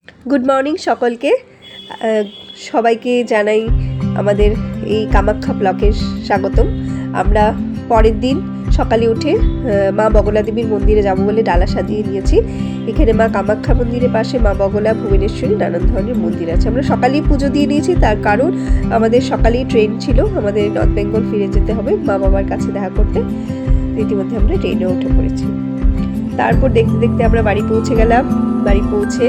Good morning সকলকে। সবাইকে জানাই আমাদের এই কামাখ্যা ব্লকের স্বাগতম। আমরা পরের দিন সকালে উঠে মা বগলা দেবীর মন্দিরে যাব বলে ডালা সাজিয়ে নিয়েছি। এখানে মা কামাখ্যা মন্দিরের পাশে মা বগলা, ভুবনেশ্বরী, নানান ধরনের মন্দির আছে। আমরা সকালেই পুজো দিয়ে নিয়েছি, তার কারণ আমাদের সকালেই ট্রেন ছিল, আমাদের নর্থ বেঙ্গল ফিরে যেতে হবে মা বাবার কাছে দেখা করতে। ইতিমধ্যে আমরা ট্রেনে উঠে পড়েছি। তারপর দেখতে দেখতে আমরা বাড়ি পৌঁছে গেলাম। বাড়ি পৌঁছে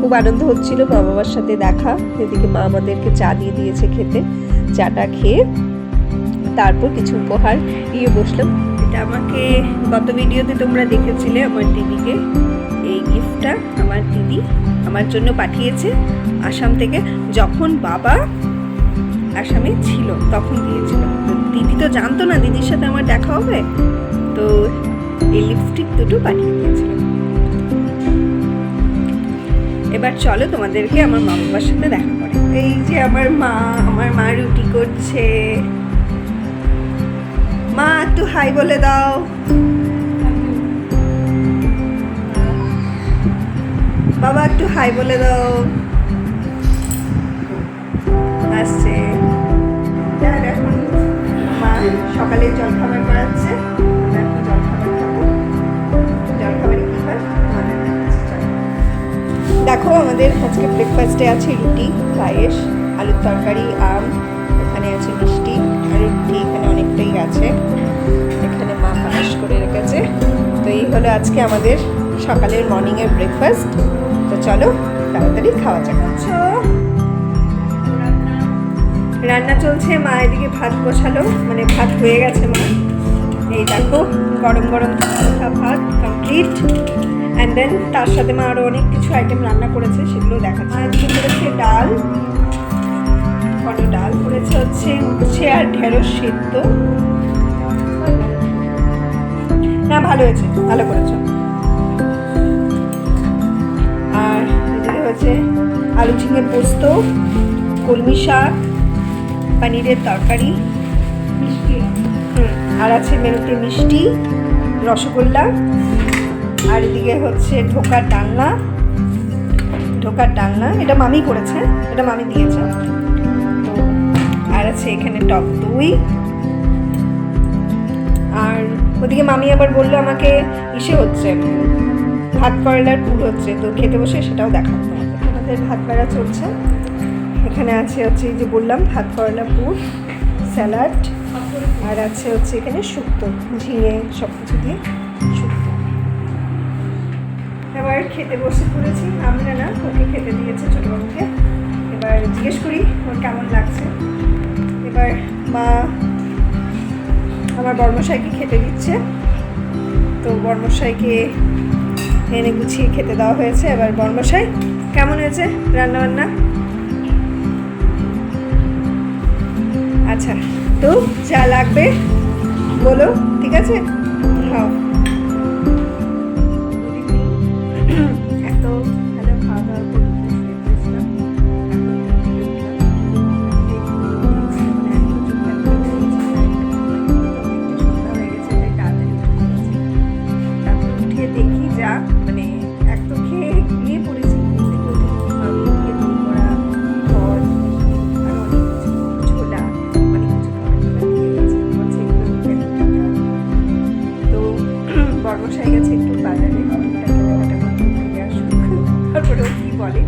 খুব আনন্দ হচ্ছিল মা বাবার সাথে দেখা। এদিকে মা আমাদেরকে চা দিয়ে দিয়েছে খেতে। চাটা খেয়ে তারপর কিছু উপহার দিয়ে বসলাম। এটা আমাকে গত ভিডিওতে তোমরা দেখেছিলে আমার দিদিকে। এই গিফটটা আমার দিদি আমার জন্য পাঠিয়েছে আসাম থেকে। যখন বাবা আসামে ছিল তখন দিয়েছিল। দিদি তো জানতো না দিদির সাথে আমার দেখা হবে, তো এই লিপস্টিক দুটো পাঠিয়ে দিয়েছিল। এবার চলো তোমাদেরকে আমার মা বাবার সাথে দেখা করে। এই যে আমার মা রুটি করছে। মা একটু হাই বলে দাও। বাবা একটু হাই বলে দাও। আসছে। এখন মা সকালে জলখাবার করাচ্ছে। দেখো আমাদের আজকে ব্রেকফাস্টে আছে রুটি, পায়েস, আলুর তরকারি, আম, এখানে আছে মিষ্টি আর রুটি এখানে অনেকটাই আছে। এখানে মা পায়েস করে রেখেছে। তো এই হলো আজকে আমাদের সকালের মর্নিংয়ের ব্রেকফাস্ট। তো চলো তাড়াতাড়ি খাওয়া যাক। রান্না চলছে। মা এদিকে ভাত বসালো, মানে ভাত হয়ে গেছে মা। এই দেখো গরম গরম ভাত কমপ্লিট। অ্যান্ড দেন তার সাথে মা আরও অনেক কিছু আইটেম রান্না করেছে, সেগুলো দেখাচ্ছে। আজকে করেছে ডাল, ডাল করেছে হচ্ছে উচ্ছে আর ঢেঁড়স সিদ্ধ। না ভালো হয়েছে, ভালো করেছো। আর এদিকে হচ্ছে আলু ঝিঙে পোস্ত, কলমি শাক, পনিরের তরকারি, মিষ্টি। আর আছে মেনুতে মিষ্টি, রসগোল্লা। আর এদিকে হচ্ছে ঢোকার ডালনা। এটা মামি করেছে, এটা মামি দিয়েছে। আর আছে এখানে টক দই। আর ওদিকে মামি আবার বললো আমাকে হচ্ছে ভাত করলার পুর হচ্ছে, তো খেতে বসে সেটাও দেখাতে হবে। আমাদের ভাত বেড়া চলছে। এখানে আছে হচ্ছে এই যে বললাম ভাত করলা পুর, স্যালাড, আর আছে হচ্ছে এখানে শুক্তো, ঝিঙে সব কিছু দিয়ে শুক্তো। এবার খেতে বসে পড়েছি। আমরা না, ওকে খেতে দিয়েছে ছোটো বাবুকে। এবার জিজ্ঞেস করি ওর কেমন লাগছে। এবার মা আমার বর্মশাইকে খেতে দিচ্ছে। তো বর্মশাইকে এনে গুছিয়ে খেতে দেওয়া হয়েছে। এবার বর্মশাই কেমন হয়েছে রান্নাবান্না? আচ্ছা, তো যা লাগবে বলো, ঠিক আছে? খাও। এত ভালো খাওয়া দাওয়া করে উঠে দেখি যা, মানে এক তো খেয়ে গিয়ে পড়েছি। বর্মশাই গেছে একটু বাজারে, কেনাকাটা করতে আসুক, তারপরে ও কি বলে